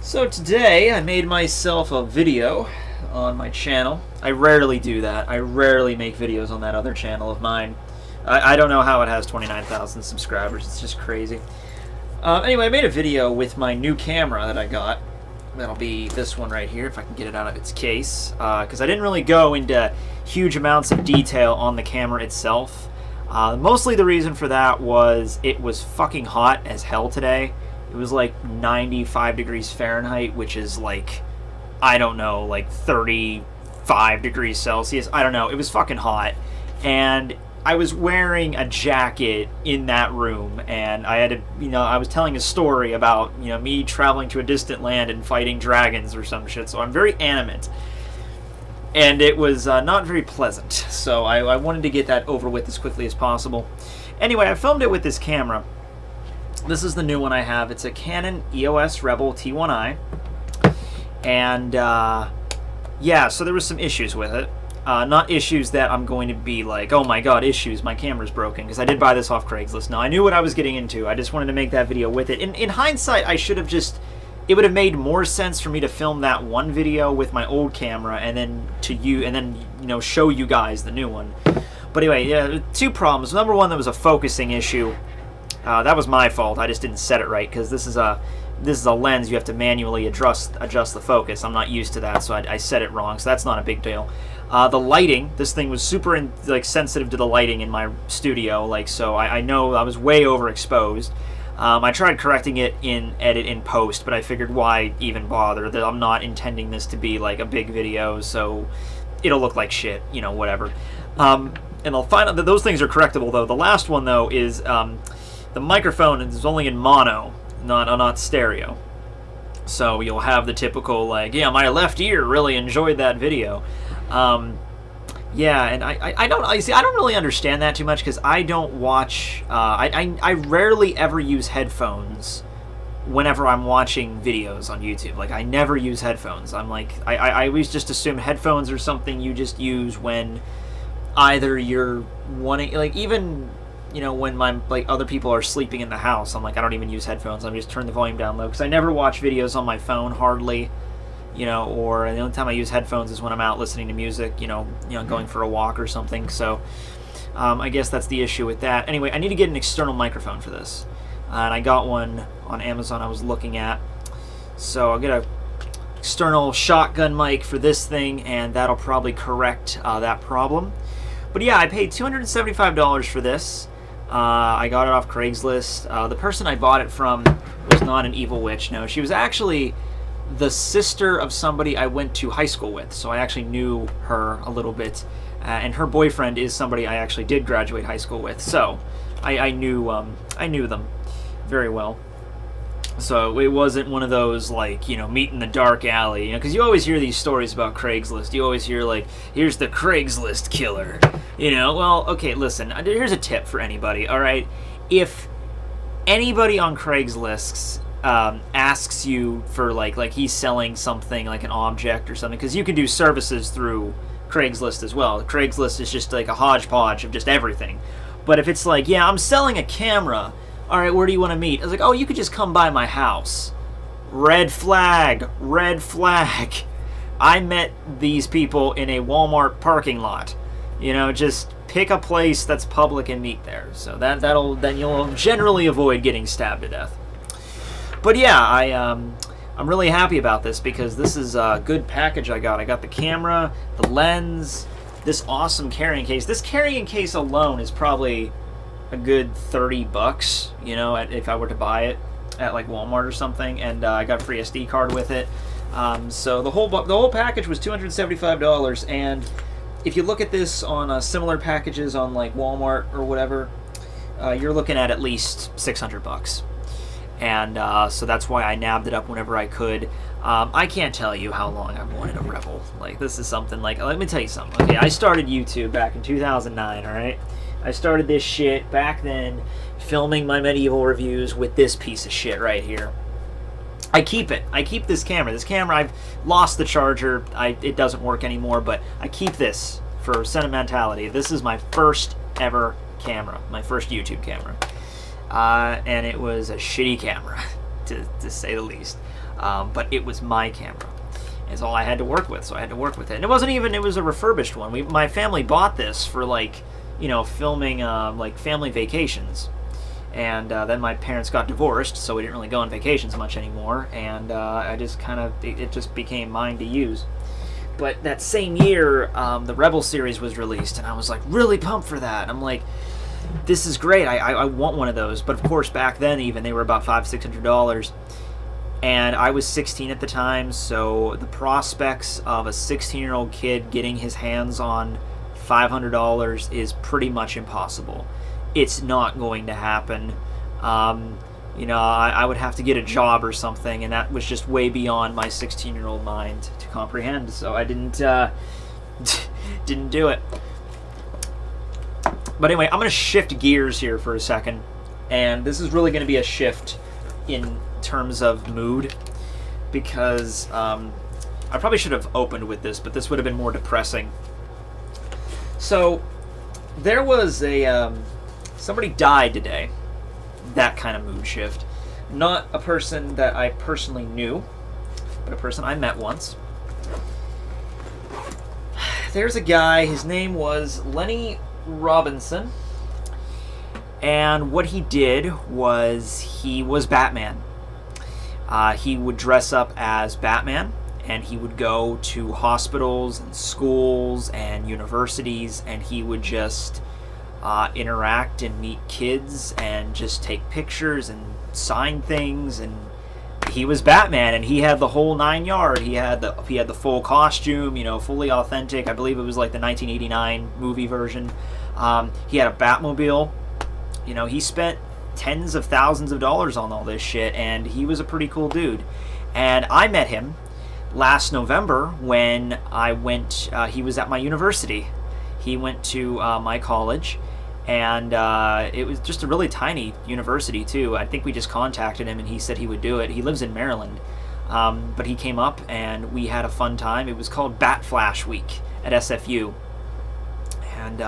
So today I made myself a video on my channel. I rarely do that. I rarely make videos on that other channel of mine. I don't know how it has 29,000 subscribers. It's just crazy. Anyway, I made a video with my new camera that I got. That'll be this one right here, if I can get it out of its case. Because I didn't really go into huge amounts of detail on the camera itself. Mostly the reason for that was it was fucking hot as hell today. It was like 95 degrees Fahrenheit, which is like, I don't know, like 35 degrees Celsius. I don't know. It was fucking hot. And I was wearing a jacket in that room, and I had to, I was telling a story about, me traveling to a distant land and fighting dragons or some shit, so I'm very animate. And it was not very pleasant, so I wanted to get that over with as quickly as possible. Anyway, I filmed it with this camera. This is the new one I have. It's a Canon EOS Rebel T1i. And, yeah, so there was some issues with it. Not issues that I'm going to be like, oh my god, issues, my camera's broken, because I did buy this off Craigslist. Now, I knew what I was getting into. I just wanted to make that video with it. In hindsight, I should have just... It would have made more sense for me to film that one video with my old camera and then show you guys the new one. But anyway, yeah, two problems. Number one, there was a focusing issue. That was my fault. I just didn't set it right, because this is a lens. You have to manually adjust the focus. I'm not used to that, so I set it wrong. So that's not a big deal. The lighting. This thing was super sensitive to the lighting in my studio. So I know I was way overexposed. I tried correcting it in edit in post, but I figured why even bother? That I'm not intending this to be like a big video, so it'll look like shit. Whatever. And I'll find out that those things are correctable though. The last one though is the microphone is only in mono, not stereo. So you'll have the typical like, yeah, my left ear really enjoyed that video. Yeah, and I don't really understand that too much, because I don't watch. I rarely ever use headphones whenever I'm watching videos on YouTube. Like, I never use headphones. I'm like, I always just assume headphones are something you just use when either you're wanting, like, even when other people are sleeping in the house. I'm like, I don't even use headphones. I'm just turn the volume down low, because I never watch videos on my phone hardly. Or the only time I use headphones is when I'm out listening to music, going for a walk or something. So I guess that's the issue with that. Anyway, I need to get an external microphone for this. And I got one on Amazon I was looking at. So I'll get a external shotgun mic for this thing, and that'll probably correct that problem. But yeah, I paid $275 for this. I got it off Craigslist. The person I bought it from was not an evil witch. No, she was actually the sister of somebody I went to high school with, so I actually knew her a little bit, and her boyfriend is somebody I actually did graduate high school with, so I knew them very well. So it wasn't one of those, like, meet in the dark alley, because you always hear these stories about Craigslist. You always hear, like, here's the Craigslist killer, Well, okay, listen, here's a tip for anybody, all right? If anybody on Craigslist asks you for like he's selling something like an object or something, because you can do services through Craigslist as well. Craigslist is just like a hodgepodge of just everything. But if it's like, yeah, I'm selling a camera, all right, where do you want to meet? I was like, oh, you could just come by my house. Red flag, red flag. I met these people in a Walmart parking lot. Just pick a place that's public and meet there. So then you'll generally avoid getting stabbed to death. But yeah, I'm really happy about this, because this is a good package I got. I got the camera, the lens, this awesome carrying case. This carrying case alone is probably a good $30, if I were to buy it at like Walmart or something. And I got a free SD card with it. So the whole package was $275. And if you look at this on similar packages on like Walmart or whatever, you're looking at least $600. And so that's why I nabbed it up whenever I could. I can't tell you how long I've wanted a Rebel. Like, this is something like, let me tell you something. Okay, I started YouTube back in 2009, all right? I started this shit back then, filming my medieval reviews with this piece of shit right here. I keep it. I keep this camera. This camera, I've lost the charger. It doesn't work anymore, but I keep this for sentimentality. This is my first ever camera, my first YouTube camera. And it was a shitty camera. to say the least. But it was my camera. It's all I had to work with, so I had to work with it. And it wasn't even, it was a refurbished one. My family bought this for, like, you know, filming, like, family vacations. And then my parents got divorced, so we didn't really go on vacations much anymore. And I just kind of, it just became mine to use. But that same year, the Rebel series was released, and I was, like, really pumped for that. I'm like, this is great. I want one of those. But, of course, back then, even, they were about $500-600. And I was 16 at the time, so the prospects of a 16-year-old kid getting his hands on $500 is pretty much impossible. It's not going to happen. You know, I would have to get a job or something, and that was just way beyond my 16-year-old mind to comprehend. So I didn't didn't do it. But anyway, I'm going to shift gears here for a second, and this is really going to be a shift in terms of mood, because I probably should have opened with this, but this would have been more depressing. So there was a somebody died today. That kind of mood shift. Not a person that I personally knew, but a person I met once. There's a guy, his name was Lenny Robinson, and what he did was he was Batman. He would dress up as Batman, and he would go to hospitals and schools and universities, and he would just interact and meet kids and just take pictures and sign things. And he was Batman, and he had the whole 9 yard. He had the full costume, you know, fully authentic. I believe it was like the 1989 movie version. He had a Batmobile. You know, he spent tens of thousands of dollars on all this shit, and he was a pretty cool dude. And I met him last November when I went, he was at my university. He went to my college, and it was just a really tiny university too. I think we just contacted him and he said he would do it. He lives in Maryland, but he came up and we had a fun time. It was called Bat Flash Week at SFU, and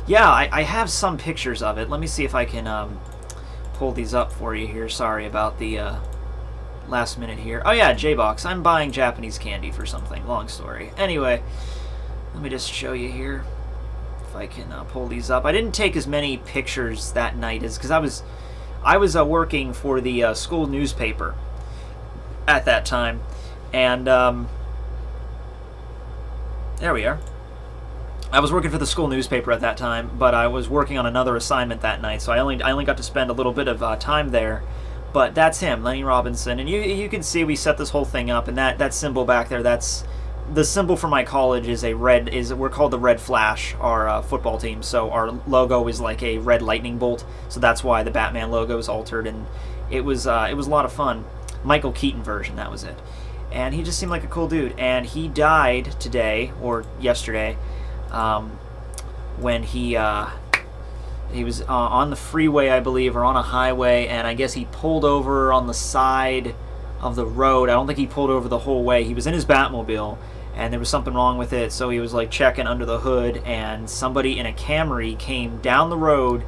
yeah, I have some pictures of it. Let me see if I can pull these up for you here. Sorry about the last minute here. Oh yeah, J-Box. I'm buying Japanese candy for something. Long story. Anyway, let me just show you here if I can pull these up. I didn't take as many pictures that night as because I was working for the school newspaper at that time, and there we are. I was working for the school newspaper at that time, but I was working on another assignment that night, so I only got to spend a little bit of time there. But that's him, Lenny Robinson, and you can see we set this whole thing up, and that symbol back there, that's the symbol for my college is we're called the Red Flash, our football team. So our logo is like a red lightning bolt, so that's why the Batman logo is altered, and it was a lot of fun. Michael Keaton version, that was it, and he just seemed like a cool dude. And he died today or yesterday. When he was on the freeway, I believe, or on a highway, and I guess he pulled over on the side of the road. I don't think he pulled over the whole way. He was in his Batmobile, and there was something wrong with it, so he was like checking under the hood, and somebody in a Camry came down the road,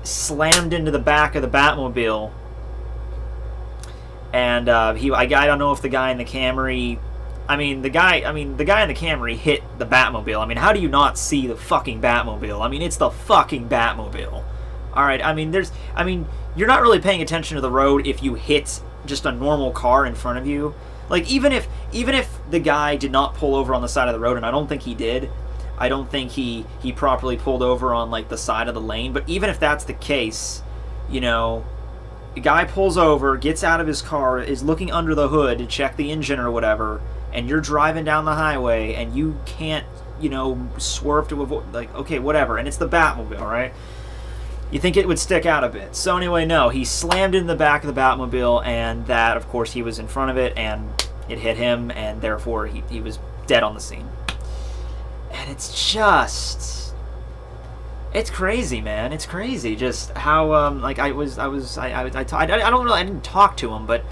slammed into the back of the Batmobile, and I don't know if the guy in the Camry... the guy in the Camry hit the Batmobile. I mean, how do you not see the fucking Batmobile? I mean, it's the fucking Batmobile. Alright, you're not really paying attention to the road if you hit just a normal car in front of you. Like, even if the guy did not pull over on the side of the road, and I don't think he did, I don't think he properly pulled over on, like, the side of the lane, but even if that's the case, you know, the guy pulls over, gets out of his car, is looking under the hood to check the engine or whatever, and you're driving down the highway, and you can't, you know, swerve to avoid, like, okay, whatever, and it's the Batmobile, right? You think it would stick out a bit. So anyway, no, he slammed in the back of the Batmobile, and that, of course, he was in front of it, and it hit him, and therefore he was dead on the scene. And it's just... it's crazy, man. It's crazy just how, like, I didn't talk to him, but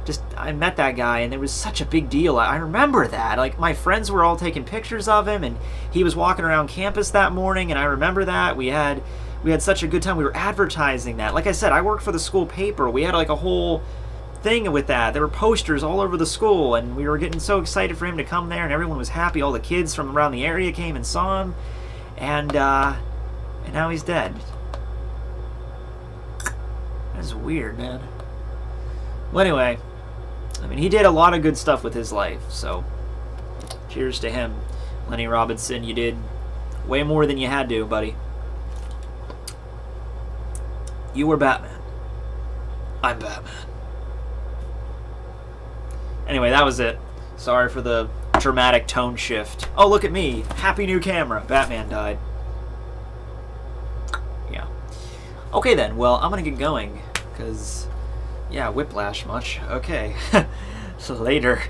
just, I met that guy, and it was such a big deal. I remember that. Like, my friends were all taking pictures of him, and he was walking around campus that morning, and I remember that. We had we had such a good time. We were advertising that. Like I said, I worked for the school paper. We had like a whole thing with that. There were posters all over the school, and we were getting so excited for him to come there, and everyone was happy. All the kids from around the area came and saw him, and now he's dead. That's weird, man. Well, anyway, I mean, he did a lot of good stuff with his life, so cheers to him. Lenny Robinson, you did way more than you had to, buddy. You were Batman. I'm Batman. Anyway, that was it. Sorry for the dramatic tone shift. Oh, look at me. Happy new camera. Batman died. Yeah. Okay then, well, I'm gonna get going, because, yeah, whiplash much. Okay. So later.